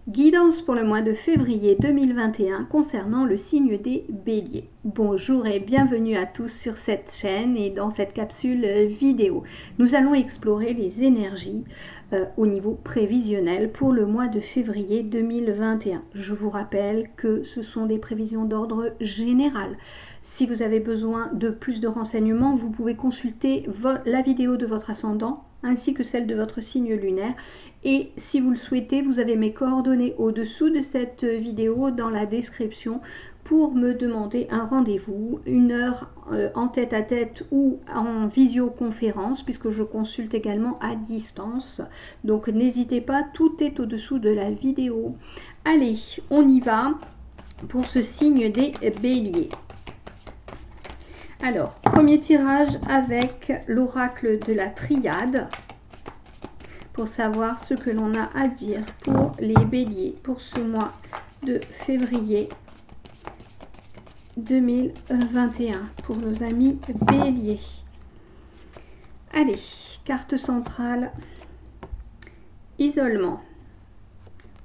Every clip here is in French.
Guidance pour le mois de février 2021 concernant le signe des béliers. Bonjour et bienvenue à tous sur cette chaîne et dans cette capsule vidéo. Nous allons explorer les énergies au niveau prévisionnel pour le mois de février 2021. Je vous rappelle que ce sont des prévisions d'ordre général. Si vous avez besoin de plus de renseignements, vous pouvez consulter la vidéo de votre ascendant ainsi que celle de votre signe lunaire. Et si vous le souhaitez, vous avez mes coordonnées au-dessous de cette vidéo dans la description pour me demander un rendez-vous, une heure en tête-à-tête ou en visioconférence, puisque je consulte également à distance. Donc n'hésitez pas, tout est au-dessous de la vidéo. Allez, on y va pour ce signe des béliers. Alors, premier tirage avec l'oracle de la triade pour savoir ce que l'on a à dire pour les béliers pour ce mois de février 2021 pour nos amis béliers. Allez, carte centrale, isolement.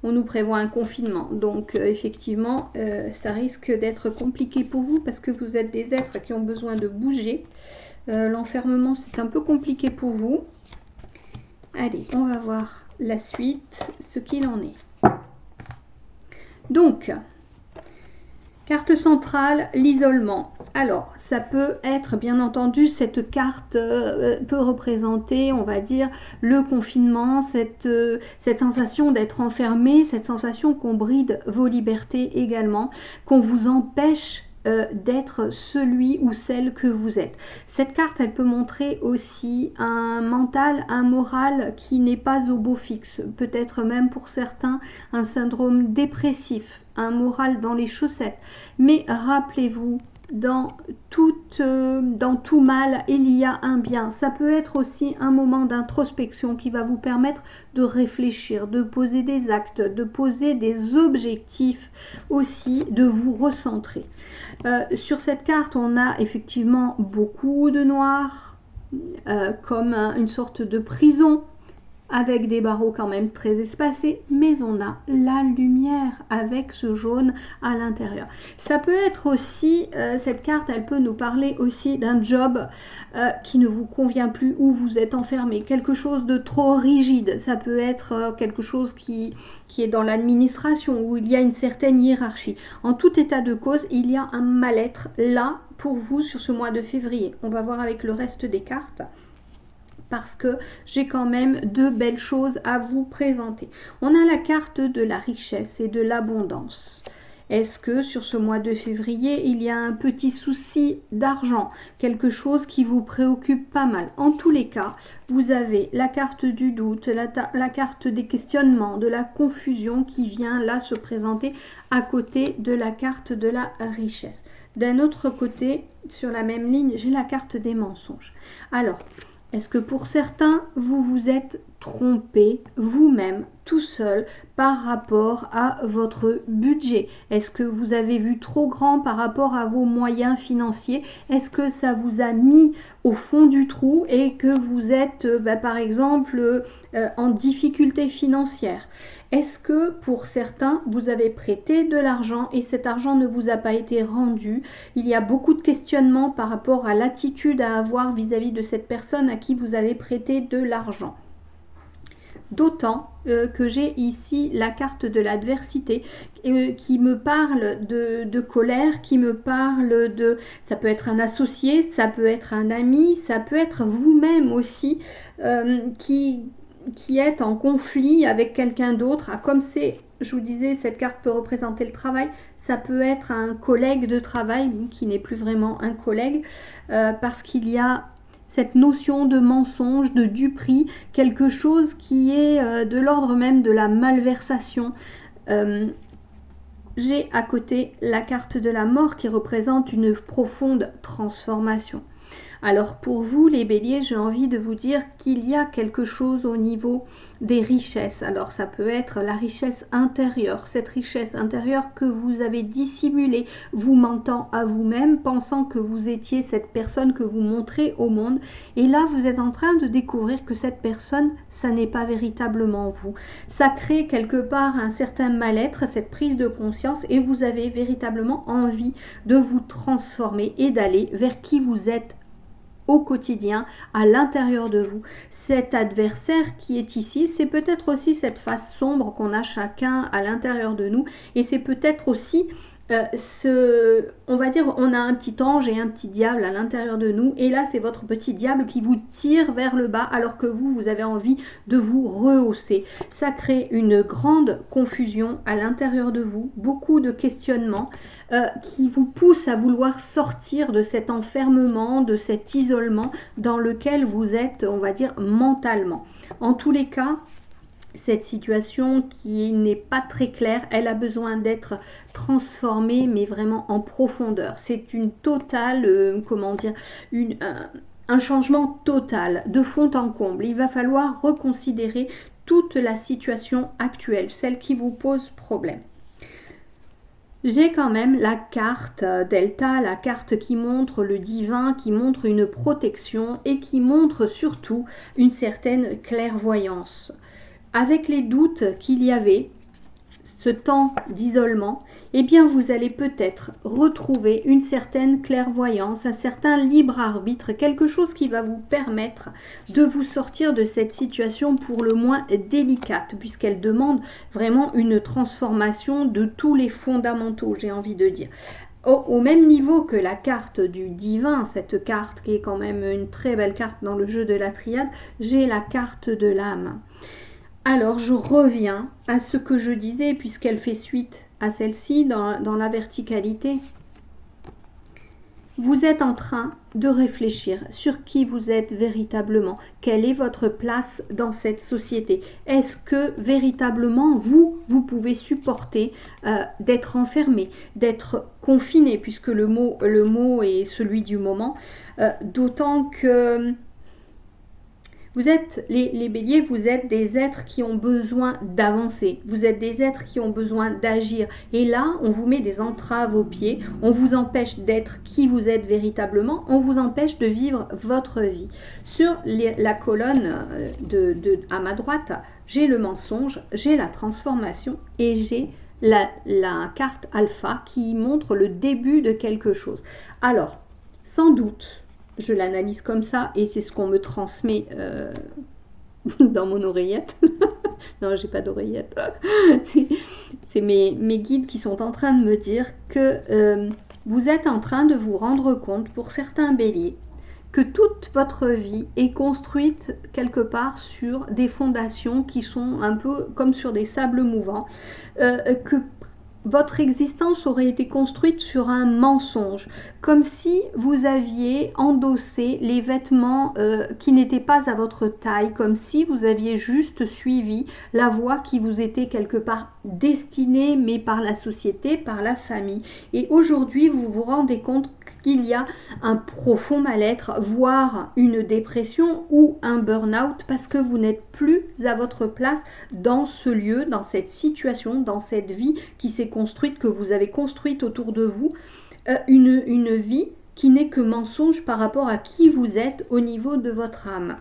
On nous prévoit un confinement, donc effectivement, ça risque d'être compliqué pour vous parce que vous êtes des êtres qui ont besoin de bouger. L'enfermement, c'est un peu compliqué pour vous. Allez, on va voir la suite, ce qu'il en est. Donc, carte centrale, l'isolement. Alors, ça peut être, bien entendu, cette carte peut représenter, on va dire, le confinement, cette sensation d'être enfermé, cette sensation qu'on bride vos libertés également, qu'on vous empêche d'être celui ou celle que vous êtes. Cette carte, elle peut montrer aussi un mental, un moral qui n'est pas au beau fixe, peut-être même pour certains un syndrome dépressif, un moral dans les chaussettes. Mais rappelez-vous, dans tout mal, il y a un bien. Ça peut être aussi un moment d'introspection qui va vous permettre de réfléchir, de poser des actes, de poser des objectifs aussi, de vous recentrer. Sur cette carte, on a effectivement beaucoup de noir, comme une sorte de prison, avec des barreaux quand même très espacés, mais on a la lumière avec ce jaune à l'intérieur. Ça peut être aussi, cette carte, elle peut nous parler aussi d'un job qui ne vous convient plus, où vous êtes enfermé, quelque chose de trop rigide. Ça peut être quelque chose qui est dans l'administration, où il y a une certaine hiérarchie. En tout état de cause, il y a un mal-être là pour vous sur ce mois de février. On va voir avec le reste des cartes, parce que j'ai quand même deux belles choses à vous présenter. On a la carte de la richesse et de l'abondance. Est-ce que sur ce mois de février, il y a un petit souci d'argent, quelque chose qui vous préoccupe pas mal? En tous les cas, vous avez la carte du doute, la carte des questionnements, de la confusion qui vient là se présenter à côté de la carte de la richesse. D'un autre côté, sur la même ligne, j'ai la carte des mensonges. Alors, est-ce que pour certains, vous vous êtes trompé vous-même, tout seul, par rapport à votre budget? Est-ce que vous avez vu trop grand par rapport à vos moyens financiers? Est-ce que ça vous a mis au fond du trou et que vous êtes, par exemple, en difficulté financière? Est-ce que pour certains, vous avez prêté de l'argent et cet argent ne vous a pas été rendu? Il y a beaucoup de questionnements par rapport à l'attitude à avoir vis-à-vis de cette personne à qui vous avez prêté de l'argent. D'autant que j'ai ici la carte de l'adversité qui me parle de colère, qui me parle de... Ça peut être un associé, ça peut être un ami, ça peut être vous-même aussi qui êtes en conflit avec quelqu'un d'autre. Comme c'est, je vous disais, cette carte peut représenter le travail, ça peut être un collègue de travail qui n'est plus vraiment un collègue parce qu'il y a cette notion de mensonge, de duperie, quelque chose qui est de l'ordre même de la malversation. J'ai à côté la carte de la mort qui représente une profonde transformation. Alors pour vous les béliers, j'ai envie de vous dire qu'il y a quelque chose au niveau des richesses. Alors ça peut être la richesse intérieure, cette richesse intérieure que vous avez dissimulée, vous mentant à vous-même, pensant que vous étiez cette personne que vous montrez au monde. Et là, vous êtes en train de découvrir que cette personne, ça n'est pas véritablement vous. Ça crée quelque part un certain mal-être, cette prise de conscience, et vous avez véritablement envie de vous transformer et d'aller vers qui vous êtes au quotidien, à l'intérieur de vous. Cet adversaire qui est ici, c'est peut-être aussi cette face sombre qu'on a chacun à l'intérieur de nous, et c'est peut-être aussi on va dire, on a un petit ange et un petit diable à l'intérieur de nous, et là c'est votre petit diable qui vous tire vers le bas alors que vous avez envie de vous rehausser. Ça crée une grande confusion à l'intérieur de vous, beaucoup de questionnements qui vous poussent à vouloir sortir de cet enfermement, de cet isolement dans lequel vous êtes, on va dire, mentalement. En tous les cas, cette situation qui n'est pas très claire, elle a besoin d'être transformée, mais vraiment en profondeur. C'est une totale, comment dire, un changement total, de fond en comble. Il va falloir reconsidérer toute la situation actuelle, celle qui vous pose problème. J'ai quand même la carte Delta, la carte qui montre le divin, qui montre une protection et qui montre surtout une certaine clairvoyance. Avec les doutes qu'il y avait, ce temps d'isolement, eh bien vous allez peut-être retrouver une certaine clairvoyance, un certain libre arbitre, quelque chose qui va vous permettre de vous sortir de cette situation pour le moins délicate, puisqu'elle demande vraiment une transformation de tous les fondamentaux, j'ai envie de dire. Au même niveau que la carte du divin, cette carte qui est quand même une très belle carte dans le jeu de la triade, j'ai la carte de l'âme. Alors, je reviens à ce que je disais, puisqu'elle fait suite à celle-ci dans la verticalité. Vous êtes en train de réfléchir sur qui vous êtes véritablement. Quelle est votre place dans cette société? Est-ce que véritablement, vous pouvez supporter d'être enfermé, d'être confiné, puisque le mot est celui du moment, d'autant que... Vous êtes, les béliers, vous êtes des êtres qui ont besoin d'avancer. Vous êtes des êtres qui ont besoin d'agir. Et là, on vous met des entraves aux pieds. On vous empêche d'être qui vous êtes véritablement. On vous empêche de vivre votre vie. Sur la colonne à ma droite, j'ai le mensonge, j'ai la transformation et j'ai la carte alpha qui montre le début de quelque chose. Alors, sans doute... Je l'analyse comme ça et c'est ce qu'on me transmet dans mon oreillette. Non, j'ai pas d'oreillette. C'est mes guides qui sont en train de me dire que vous êtes en train de vous rendre compte, pour certains béliers, que toute votre vie est construite quelque part sur des fondations qui sont un peu comme sur des sables mouvants, que votre existence aurait été construite sur un mensonge, comme si vous aviez endossé les vêtements qui n'étaient pas à votre taille, comme si vous aviez juste suivi la voie qui vous était quelque part destinée, mais par la société, par la famille. Et aujourd'hui, vous vous rendez compte qu'il y a un profond mal-être, voire une dépression ou un burn-out, parce que vous n'êtes plus à votre place dans ce lieu, dans cette situation, dans cette vie qui s'est construite, que vous avez construite autour de vous, une vie qui n'est que mensonge par rapport à qui vous êtes au niveau de votre âme.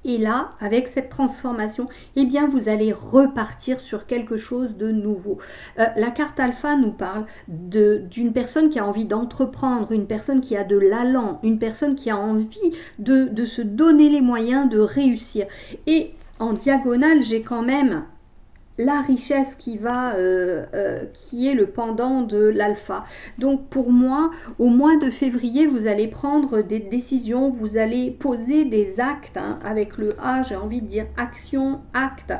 Et là, avec cette transformation, eh bien, vous allez repartir sur quelque chose de nouveau. La carte alpha nous parle d'une personne qui a envie d'entreprendre, une personne qui a de l'allant, une personne qui a envie de se donner les moyens de réussir. Et en diagonale, j'ai quand même la richesse qui est le pendant de l'alpha. Donc pour moi, au mois de février, vous allez prendre des décisions, vous allez poser des actes, avec le A, j'ai envie de dire action, acte.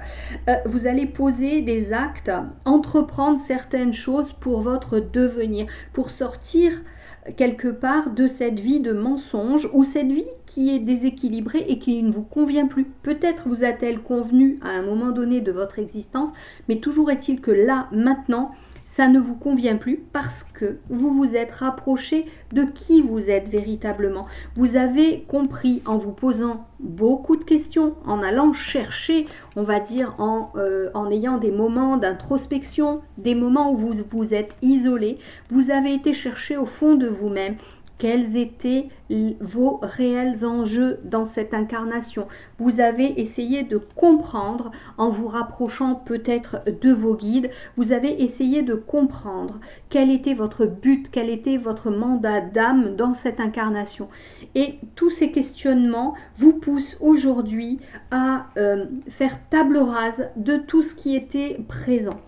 Vous allez poser des actes, entreprendre certaines choses pour votre devenir, pour sortir quelque part de cette vie de mensonge ou cette vie qui est déséquilibrée et qui ne vous convient plus. Peut-être vous a-t-elle convenu à un moment donné de votre existence, mais toujours est-il que là, maintenant, ça ne vous convient plus parce que vous vous êtes rapproché de qui vous êtes véritablement. Vous avez compris en vous posant beaucoup de questions, en allant chercher, on va dire, en ayant des moments d'introspection, des moments où vous vous êtes isolé, vous avez été chercher au fond de vous-même quels étaient vos réels enjeux dans cette incarnation. Vous avez essayé de comprendre en vous rapprochant peut-être de vos guides. Vous avez essayé de comprendre quel était votre but, quel était votre mandat d'âme dans cette incarnation. Et tous ces questionnements vous poussent aujourd'hui à faire table rase de tout ce qui était présent.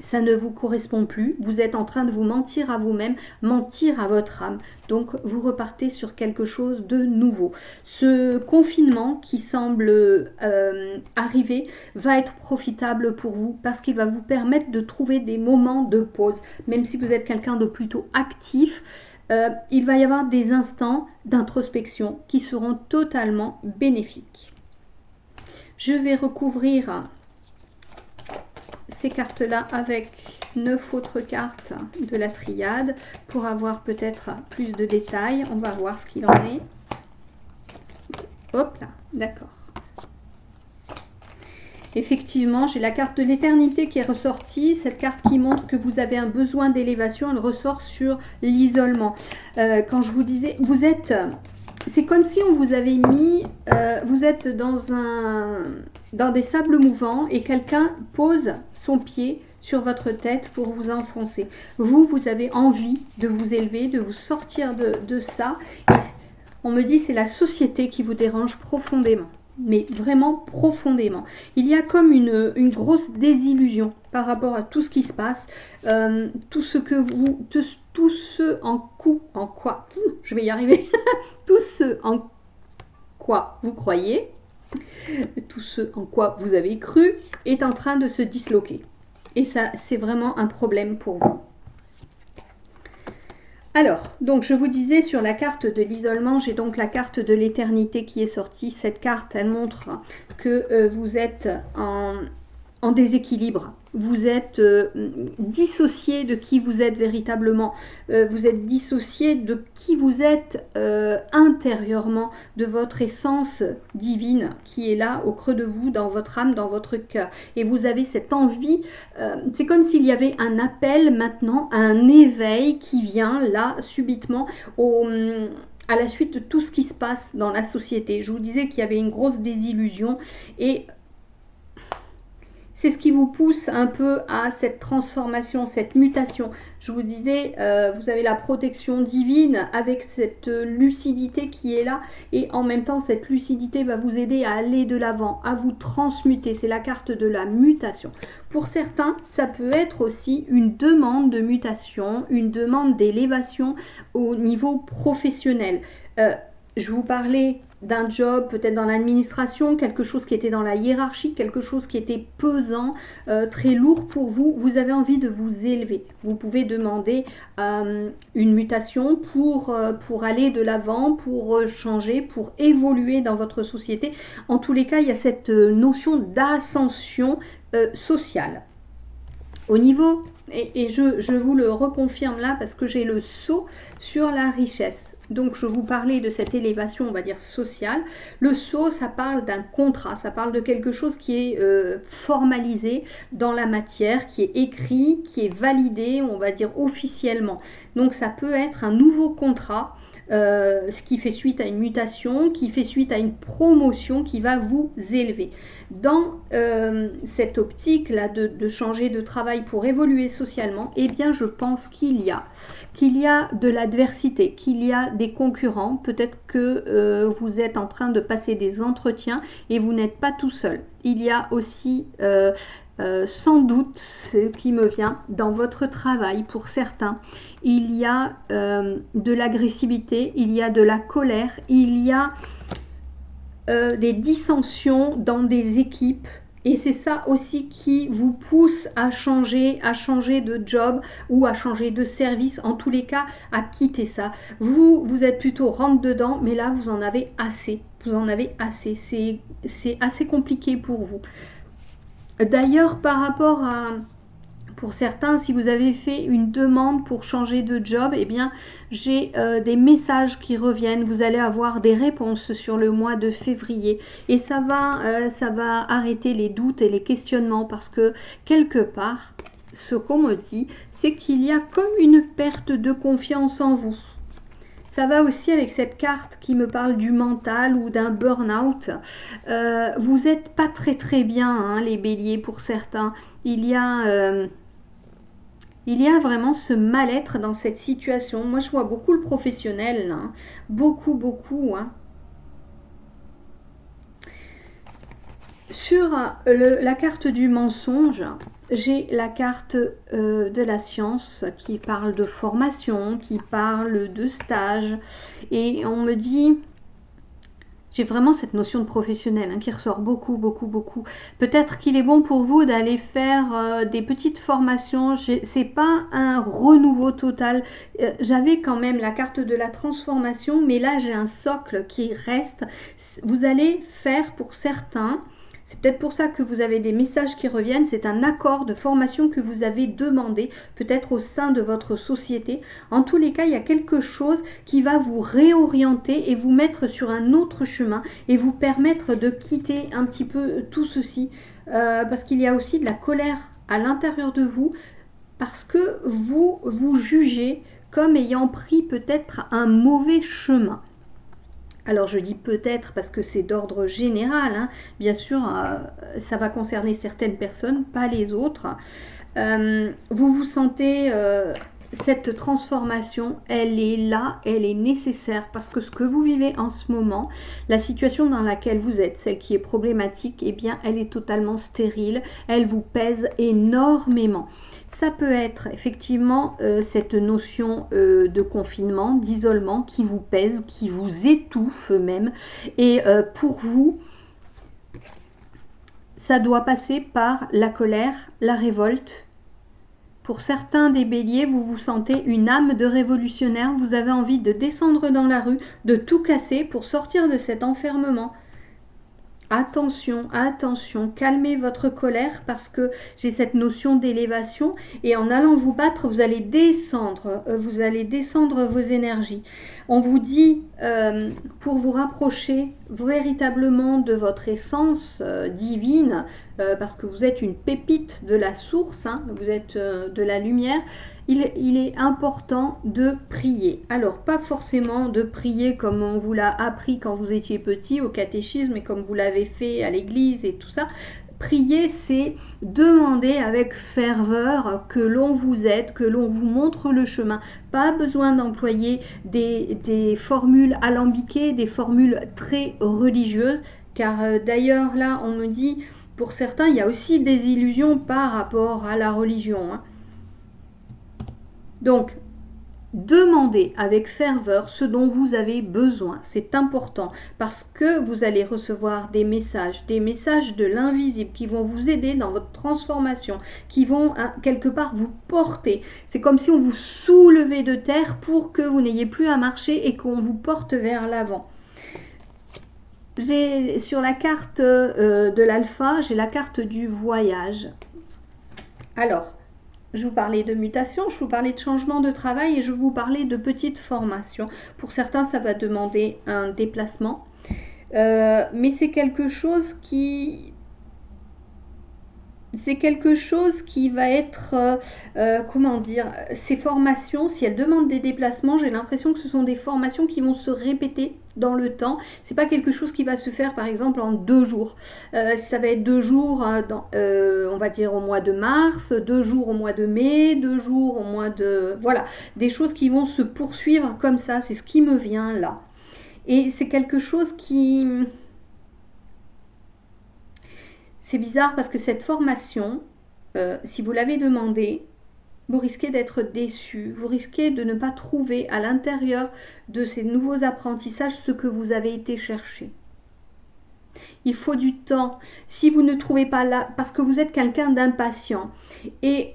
Ça ne vous correspond plus, vous êtes en train de vous mentir à vous-même, mentir à votre âme. Donc vous repartez sur quelque chose de nouveau. Ce confinement qui semble arriver va être profitable pour vous parce qu'il va vous permettre de trouver des moments de pause. Même si vous êtes quelqu'un de plutôt actif, il va y avoir des instants d'introspection qui seront totalement bénéfiques. Je vais recouvrir ces cartes-là avec 9 autres cartes de la triade pour avoir peut-être plus de détails. On va voir ce qu'il en est. Hop là, d'accord. Effectivement, j'ai la carte de l'éternité qui est ressortie. Cette carte qui montre que vous avez un besoin d'élévation, elle ressort sur l'isolement. Quand je vous disais, vous êtes... C'est comme si on vous avait mis, vous êtes dans des sables mouvants et quelqu'un pose son pied sur votre tête pour vous enfoncer. Vous avez envie de vous élever, de vous sortir de ça. Et on me dit c'est la société qui vous dérange profondément. Mais vraiment profondément. Il y a comme une grosse désillusion par rapport à tout ce qui se passe, tout ce en quoi, je vais y arriver, tout ce en quoi vous croyez, tout ce en quoi vous avez cru est en train de se disloquer. Et ça, c'est vraiment un problème pour vous. Alors, donc je vous disais sur la carte de l'isolement, j'ai donc la carte de l'éternité qui est sortie. Cette carte, elle montre que vous êtes en déséquilibre. Vous êtes dissocié de qui vous êtes véritablement. Vous êtes dissocié de qui vous êtes intérieurement, de votre essence divine qui est là au creux de vous, dans votre âme, dans votre cœur. Et vous avez cette envie, c'est comme s'il y avait un appel maintenant, un éveil qui vient là subitement à la suite de tout ce qui se passe dans la société. Je vous disais qu'il y avait une grosse désillusion et c'est ce qui vous pousse un peu à cette transformation, cette mutation. Je vous disais, vous avez la protection divine avec cette lucidité qui est là. Et en même temps, cette lucidité va vous aider à aller de l'avant, à vous transmuter. C'est la carte de la mutation. Pour certains, ça peut être aussi une demande de mutation, une demande d'élévation au niveau professionnel. Je vous parlais d'un job, peut-être dans l'administration, quelque chose qui était dans la hiérarchie, quelque chose qui était pesant, très lourd pour vous, vous avez envie de vous élever. Vous pouvez demander une mutation pour aller de l'avant, pour changer, pour évoluer dans votre société. En tous les cas, il y a cette notion d'ascension sociale. Au niveau, et je vous le reconfirme là parce que j'ai le sceau sur la richesse. Donc je vous parlais de cette élévation, on va dire sociale. Le sceau, ça parle d'un contrat, ça parle de quelque chose qui est formalisé dans la matière, qui est écrit, qui est validé, on va dire officiellement. Donc ça peut être un nouveau contrat. Ce qui fait suite à une mutation, qui fait suite à une promotion qui va vous élever. Dans cette optique-là de changer de travail pour évoluer socialement, eh bien je pense qu'il y a de l'adversité, qu'il y a des concurrents, peut-être que vous êtes en train de passer des entretiens et vous n'êtes pas tout seul. Il y a aussi sans doute, ce qui me vient, dans votre travail, pour certains, il y a de l'agressivité, il y a de la colère, il y a des dissensions dans des équipes. Et c'est ça aussi qui vous pousse à changer de job ou à changer de service, en tous les cas, à quitter ça. Vous êtes plutôt rentre dedans, mais là, vous en avez assez. Vous en avez assez. C'est assez compliqué pour vous. D'ailleurs, par rapport à Pour certains, si vous avez fait une demande pour changer de job, eh bien, j'ai des messages qui reviennent. Vous allez avoir des réponses sur le mois de février. Et ça va arrêter les doutes et les questionnements parce que quelque part, ce qu'on me dit, c'est qu'il y a comme une perte de confiance en vous. Ça va aussi avec cette carte qui me parle du mental ou d'un burn-out. Vous n'êtes pas très très bien, hein, les béliers, pour certains. Il y a vraiment ce mal-être dans cette situation. Moi, je vois beaucoup le professionnel, hein. Beaucoup, beaucoup. Hein. Sur la carte du mensonge, j'ai la carte de la science qui parle de formation, qui parle de stage. Et on me dit... J'ai vraiment cette notion de professionnel, hein, qui ressort beaucoup, beaucoup, beaucoup. Peut-être qu'il est bon pour vous d'aller faire des petites formations. C'est pas un renouveau total. J'avais quand même la carte de la transformation, mais là j'ai un socle qui reste. Vous allez faire pour certains... C'est peut-être pour ça que vous avez des messages qui reviennent. C'est un accord de formation que vous avez demandé, peut-être au sein de votre société. En tous les cas, il y a quelque chose qui va vous réorienter et vous mettre sur un autre chemin et vous permettre de quitter un petit peu tout ceci. Parce qu'il y a aussi de la colère à l'intérieur de vous parce que vous vous jugez comme ayant pris peut-être un mauvais chemin. Alors je dis peut-être parce que c'est d'ordre général, hein. Bien sûr ça va concerner certaines personnes, pas les autres. Vous vous sentez cette transformation, elle est là, elle est nécessaire parce que ce que vous vivez en ce moment, la situation dans laquelle vous êtes, celle qui est problématique, eh bien elle est totalement stérile, elle vous pèse énormément. Ça peut être effectivement cette notion de confinement, d'isolement qui vous pèse, qui vous étouffe même. Et pour vous, ça doit passer par la colère, la révolte. Pour certains des béliers, vous vous sentez une âme de révolutionnaire. Vous avez envie de descendre dans la rue, de tout casser pour sortir de cet enfermement. Attention, attention, calmez votre colère parce que j'ai cette notion d'élévation et en allant vous battre, vous allez descendre vos énergies. On vous dit, pour vous rapprocher véritablement de votre essence divine, parce que vous êtes une pépite de la source, hein, vous êtes de la lumière, il est important de prier. Alors, pas forcément de prier comme on vous l'a appris quand vous étiez petit au catéchisme et comme vous l'avez fait à l'église et tout ça. Prier, c'est demander avec ferveur que l'on vous aide, que l'on vous montre le chemin. Pas besoin d'employer des formules alambiquées, des formules très religieuses, car d'ailleurs là, on me dit, pour certains, il y a aussi des illusions par rapport à la religion, hein. Donc, demandez avec ferveur ce dont vous avez besoin. C'est important parce que vous allez recevoir des messages de l'invisible qui vont vous aider dans votre transformation, qui vont quelque part vous porter. C'est comme si on vous soulevait de terre pour que vous n'ayez plus à marcher et qu'on vous porte vers l'avant. J'ai sur la carte de l'alpha, j'ai la carte du voyage. Alors, je vous parlais de mutation, je vous parlais de changement de travail et je vous parlais de petites formations. Pour certains, ça va demander un déplacement. Mais c'est quelque chose qui va être, comment dire, ces formations, si elles demandent des déplacements, j'ai l'impression que ce sont des formations qui vont se répéter dans le temps. C'est pas quelque chose qui va se faire par exemple en 2 jours. Ça va être 2 jours, on va dire au mois de mars, 2 jours au mois de mai, 2 jours au mois de... Voilà, des choses qui vont se poursuivre comme ça, c'est ce qui me vient là. Et c'est quelque chose qui... C'est bizarre parce que cette formation, si vous l'avez demandée, vous risquez d'être déçu, vous risquez de ne pas trouver à l'intérieur de ces nouveaux apprentissages ce que vous avez été chercher. Il faut du temps. Si vous ne trouvez pas là, parce que vous êtes quelqu'un d'impatient, et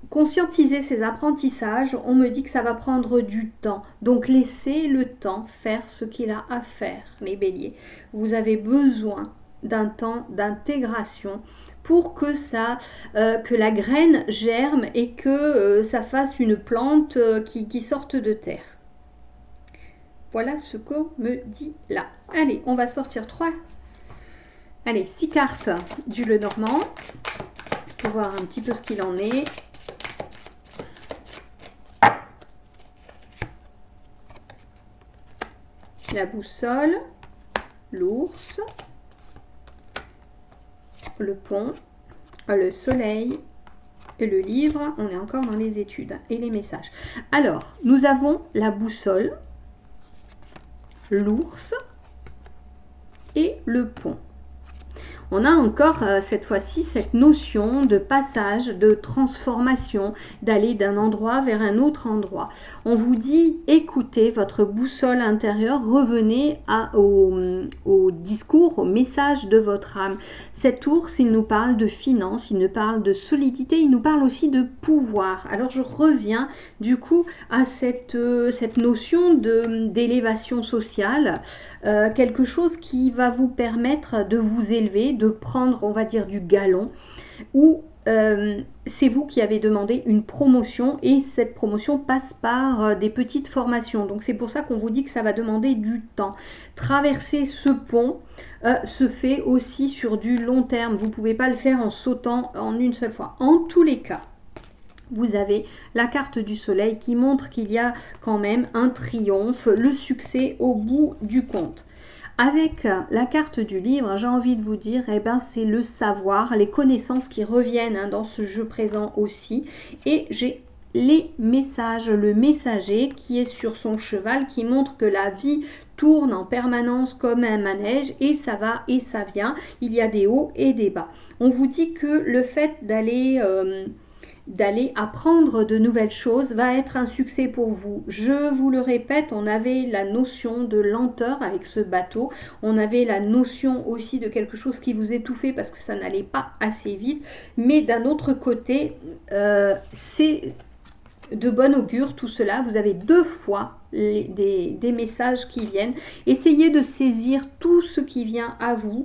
conscientiser ces apprentissages, on me dit que ça va prendre du temps. Donc laissez le temps faire ce qu'il a à faire, les béliers. Vous avez besoin d'un temps d'intégration pour que que la graine germe et que ça fasse une plante qui sorte de terre. Voilà ce qu'on me dit là. Allez, on va sortir 6 cartes du Lenormand pour voir un petit peu ce qu'il en est. La boussole, l'ours, le pont, le soleil et le livre. On est encore dans les études et les messages. Alors, nous avons la boussole, l'ours et le pont. On a encore cette fois-ci cette notion de passage, de transformation, d'aller d'un endroit vers un autre endroit. On vous dit, écoutez votre boussole intérieure, revenez au discours, au message de votre âme. Cet ours, il nous parle de finance, il nous parle de solidité, il nous parle aussi de pouvoir. Alors je reviens du coup à cette notion d'élévation sociale, quelque chose qui va vous permettre de vous élever, de prendre, on va dire, du galon, ou c'est vous qui avez demandé une promotion et cette promotion passe par des petites formations. Donc c'est pour ça qu'on vous dit que ça va demander du temps. Traverser ce pont se fait aussi sur du long terme. Vous ne pouvez pas le faire en sautant en une seule fois. En tous les cas, vous avez la carte du soleil qui montre qu'il y a quand même un triomphe, le succès au bout du compte. Avec la carte du livre, j'ai envie de vous dire, c'est le savoir, les connaissances qui reviennent dans ce jeu présent aussi. Et j'ai les messages, le messager qui est sur son cheval, qui montre que la vie tourne en permanence comme un manège et ça va et ça vient. Il y a des hauts et des bas. On vous dit que le fait d'aller apprendre de nouvelles choses va être un succès pour vous. Je vous le répète, on avait la notion de lenteur avec ce bateau, on avait la notion aussi de quelque chose qui vous étouffait parce que ça n'allait pas assez vite, mais d'un autre côté, c'est de bon augure tout cela. Vous avez 2 fois des messages qui viennent. Essayez de saisir tout ce qui vient à vous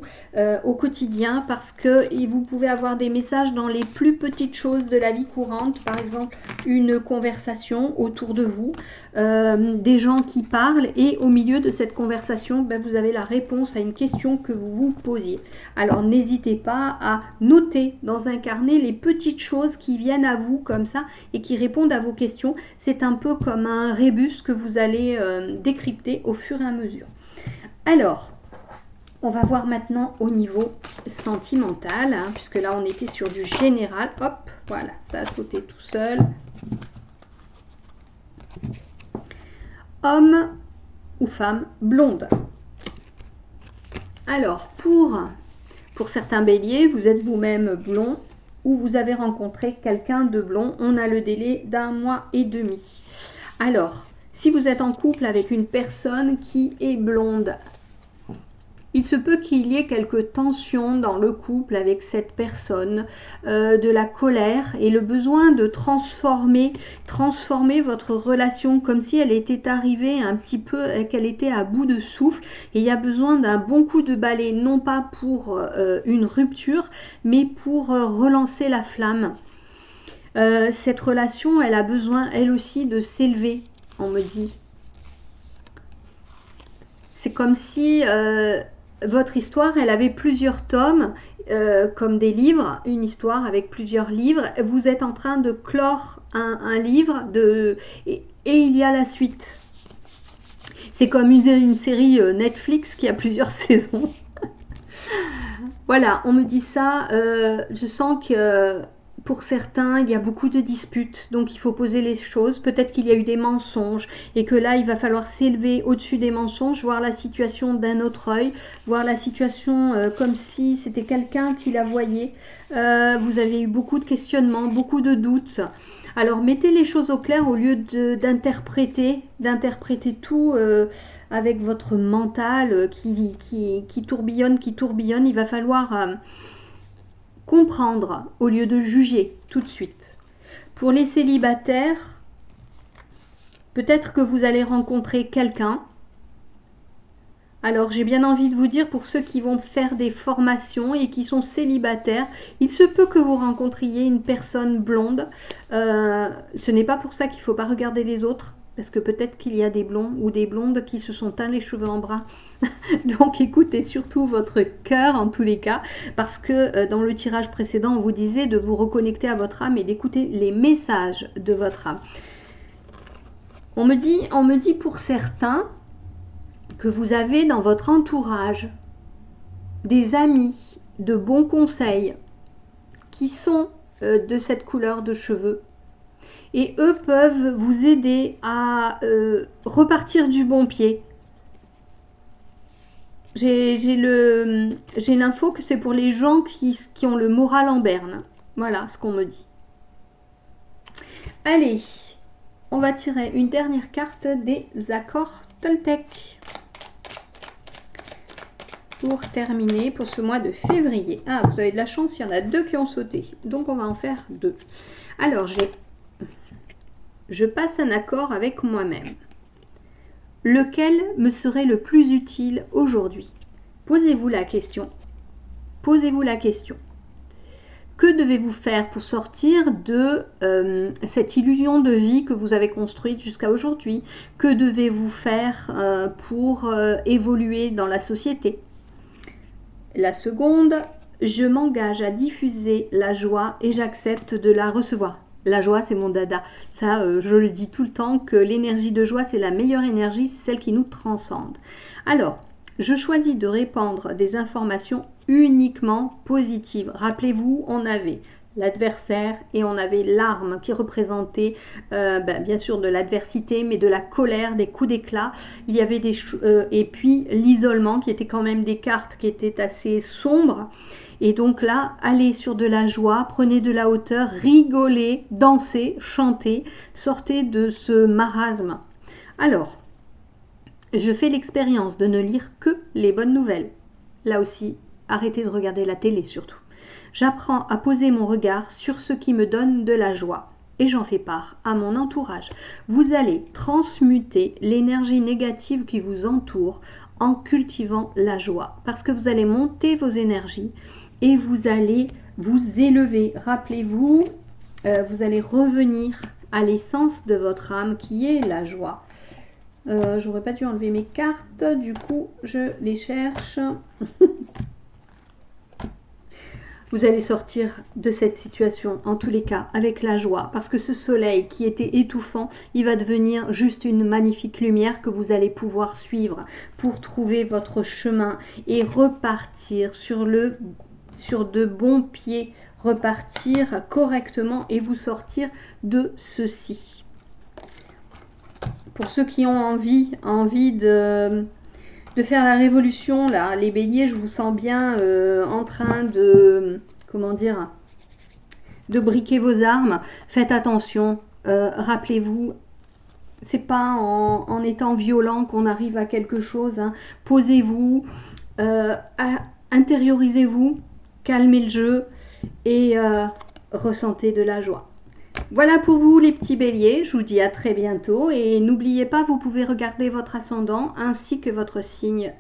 au quotidien parce que vous pouvez avoir des messages dans les plus petites choses de la vie courante. Par exemple, une conversation autour de vous, des gens qui parlent et au milieu de cette conversation, vous avez la réponse à une question que vous vous posiez. Alors, n'hésitez pas à noter dans un carnet les petites choses qui viennent à vous comme ça et qui répondent à vos questions. C'est un peu comme un rébus que vous allez décrypter au fur et à mesure. Alors, on va voir maintenant au niveau sentimental, puisque là on était sur du général. Hop, voilà, ça a sauté tout seul. Homme ou femme blonde. Alors, pour certains béliers, vous êtes vous-même blond ou vous avez rencontré quelqu'un de blond. On a le délai d'1 mois et demi. Alors, si vous êtes en couple avec une personne qui est blonde, il se peut qu'il y ait quelques tensions dans le couple avec cette personne, de la colère et le besoin de transformer votre relation comme si elle était arrivée un petit peu, qu'elle était à bout de souffle. Et il y a besoin d'un bon coup de balai, non pas pour une rupture, mais pour relancer la flamme. Cette relation, elle a besoin, elle aussi, de s'élever, on me dit. C'est comme si votre histoire, elle avait plusieurs tomes, comme des livres, une histoire avec plusieurs livres. Vous êtes en train de clore un livre et il y a la suite. C'est comme une série Netflix qui a plusieurs saisons. Voilà, on me dit ça. Je sens que pour certains, il y a beaucoup de disputes, donc il faut poser les choses. Peut-être qu'il y a eu des mensonges et que là, il va falloir s'élever au-dessus des mensonges, voir la situation d'un autre œil, voir la situation comme si c'était quelqu'un qui la voyait. Vous avez eu beaucoup de questionnements, beaucoup de doutes. Alors, mettez les choses au clair au lieu d'interpréter tout avec votre mental qui tourbillonne. Il va falloir comprendre au lieu de juger tout de suite. Pour les célibataires, peut-être que vous allez rencontrer quelqu'un Alors, j'ai bien envie de vous dire, pour ceux qui vont faire des formations et qui sont célibataires, il se peut que vous rencontriez une personne blonde. Ce n'est pas pour ça qu'il ne faut pas regarder les autres, parce que peut-être qu'il y a des blonds ou des blondes qui se sont teints les cheveux en brun. Donc, écoutez surtout votre cœur en tous les cas, parce que dans le tirage précédent, on vous disait de vous reconnecter à votre âme et d'écouter les messages de votre âme. On me dit pour certains que vous avez dans votre entourage des amis de bons conseils qui sont de cette couleur de cheveux et eux peuvent vous aider à repartir du bon pied. J'ai l'info que c'est pour les gens qui ont le moral en berne. Voilà ce qu'on me dit. Allez, on va tirer une dernière carte des accords Toltec. Pour terminer pour ce mois de février. Ah, vous avez de la chance, il y en a 2 qui ont sauté. Donc, on va en faire 2. Alors, je passe un accord avec moi-même. Lequel me serait le plus utile aujourd'hui? Posez-vous la question. Posez-vous la question. Que devez-vous faire pour sortir de cette illusion de vie que vous avez construite jusqu'à aujourd'hui? Que devez-vous faire pour évoluer dans la société? La seconde, je m'engage à diffuser la joie et j'accepte de la recevoir. La joie, c'est mon dada. Ça, je le dis tout le temps, que l'énergie de joie, c'est la meilleure énergie, c'est celle qui nous transcende. Alors, je choisis de répandre des informations uniquement positives. Rappelez-vous, on avait l'adversaire et on avait l'arme qui représentait bien sûr de l'adversité, mais de la colère, des coups d'éclat. Il y avait et puis l'isolement qui était quand même des cartes qui étaient assez sombres. Et donc là, allez sur de la joie, prenez de la hauteur, rigolez, dansez, chantez, sortez de ce marasme. Alors, je fais l'expérience de ne lire que les bonnes nouvelles. Là aussi, arrêtez de regarder la télé surtout. J'apprends à poser mon regard sur ce qui me donne de la joie et j'en fais part à mon entourage. Vous allez transmuter l'énergie négative qui vous entoure en cultivant la joie parce que vous allez monter vos énergies et vous allez vous élever. Rappelez-vous, vous allez revenir à l'essence de votre âme qui est la joie. J'aurais pas dû enlever mes cartes, du coup je les cherche. Vous allez sortir de cette situation, en tous les cas, avec la joie. Parce que ce soleil qui était étouffant, il va devenir juste une magnifique lumière que vous allez pouvoir suivre pour trouver votre chemin et repartir sur de bons pieds, repartir correctement et vous sortir de ceci. Pour ceux qui ont envie de faire la révolution, là, les béliers, je vous sens bien en train de, comment dire, de briquer vos armes. Faites attention, rappelez-vous, c'est pas en étant violent qu'on arrive à quelque chose. Hein. Posez-vous, intériorisez-vous, calmez le jeu et ressentez de la joie. Voilà pour vous les petits béliers, je vous dis à très bientôt et n'oubliez pas, vous pouvez regarder votre ascendant ainsi que votre signe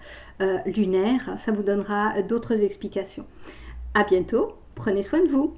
lunaire, ça vous donnera d'autres explications. À bientôt, prenez soin de vous.